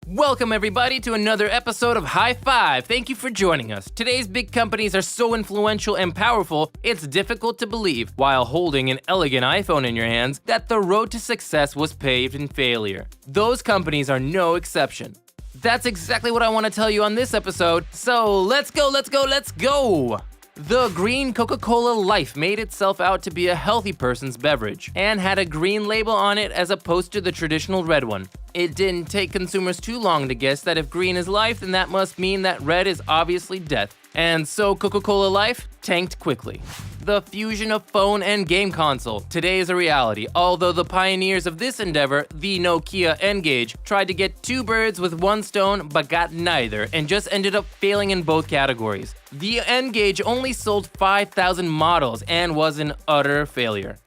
Welcome everybody to another episode of High Five. Thank you for joining us. Today's big companies are so influential and powerful, it's difficult to believe, while holding an elegant iPhone in your hands, that the road to success was paved in failure. Those companies are no exception. That's exactly what I want to tell you on this episode, so let's go! The green Coca-Cola Life made itself out to be a healthy person's beverage, and had a green label on it as opposed to the traditional red one. It didn't take consumers too long to guess that if green is life, then that must mean that red is obviously death. And so Coca-Cola Life tanked quickly. The fusion of phone and game console today is a reality, although the pioneers of this endeavor, the Nokia N-Gage, tried to get two birds with one stone but got neither and just ended up failing in both categories. The N-Gage only sold 5,000 models and was an utter failure.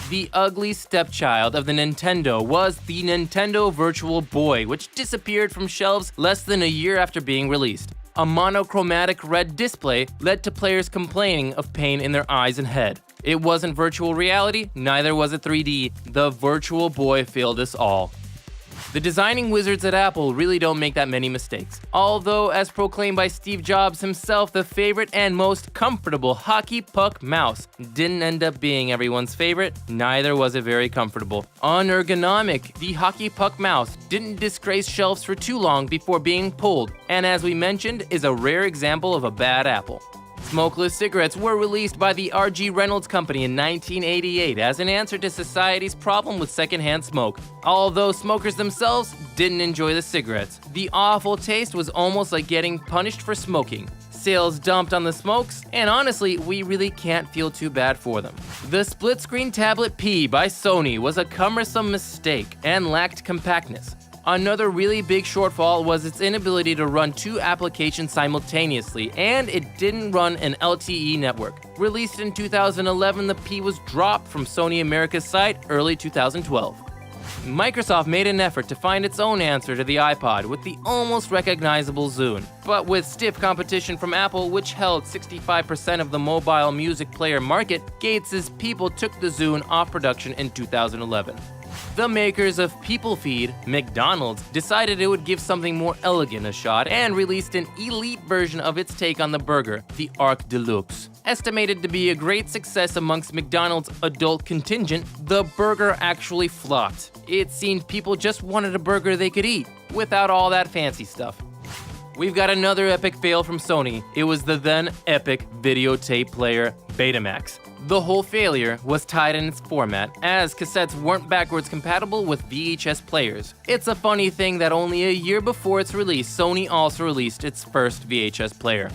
The ugly stepchild of the Nintendo was the Nintendo Virtual Boy, which disappeared from shelves less than a year after being released. A monochromatic red display led to players complaining of pain in their eyes and head. It wasn't virtual reality, neither was it 3D. The Virtual Boy failed us all. The designing wizards at Apple really don't make that many mistakes. Although, as proclaimed by Steve Jobs himself, the favorite and most comfortable hockey puck mouse didn't end up being everyone's favorite, neither was it very comfortable. Unergonomic, the hockey puck mouse didn't disgrace shelves for too long before being pulled, and as we mentioned, is a rare example of a bad Apple. Smokeless cigarettes were released by the R.G. Reynolds Company in 1988 as an answer to society's problem with secondhand smoke. Although smokers themselves didn't enjoy the cigarettes, the awful taste was almost like getting punished for smoking. Sales dumped on the smokes, and honestly, we really can't feel too bad for them. The split-screen tablet P by Sony was a cumbersome mistake and lacked compactness. Another really big shortfall was its inability to run two applications simultaneously, and it didn't run an LTE network. Released in 2011, the P was dropped from Sony America's site early 2012. Microsoft made an effort to find its own answer to the iPod with the almost recognizable Zune. But with stiff competition from Apple, which held 65% of the mobile music player market, Gates' people took the Zune off production in 2011. The makers of People Feed, McDonald's, decided it would give something more elegant a shot and released an elite version of its take on the burger, the Arc Deluxe. Estimated to be a great success amongst McDonald's adult contingent, the burger actually flopped. It seemed people just wanted a burger they could eat, without all that fancy stuff. We've got another epic fail from Sony. It was the then epic videotape player Betamax. The whole failure was tied in its format, as cassettes weren't backwards compatible with VHS players. It's a funny thing that only a year before its release, Sony also released its first VHS player.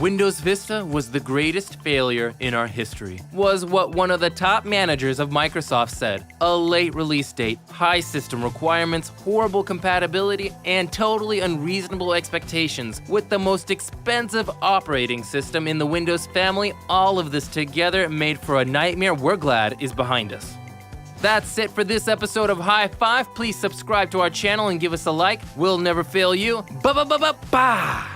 Windows Vista was the greatest failure in our history, was what one of the top managers of Microsoft said. A late release date, high system requirements, horrible compatibility, and totally unreasonable expectations. With the most expensive operating system in the Windows family, all of this together made for a nightmare we're glad is behind us. That's it for this episode of High Five. Please subscribe to our channel and give us a like. We'll never fail you. Ba-ba-ba-ba-ba!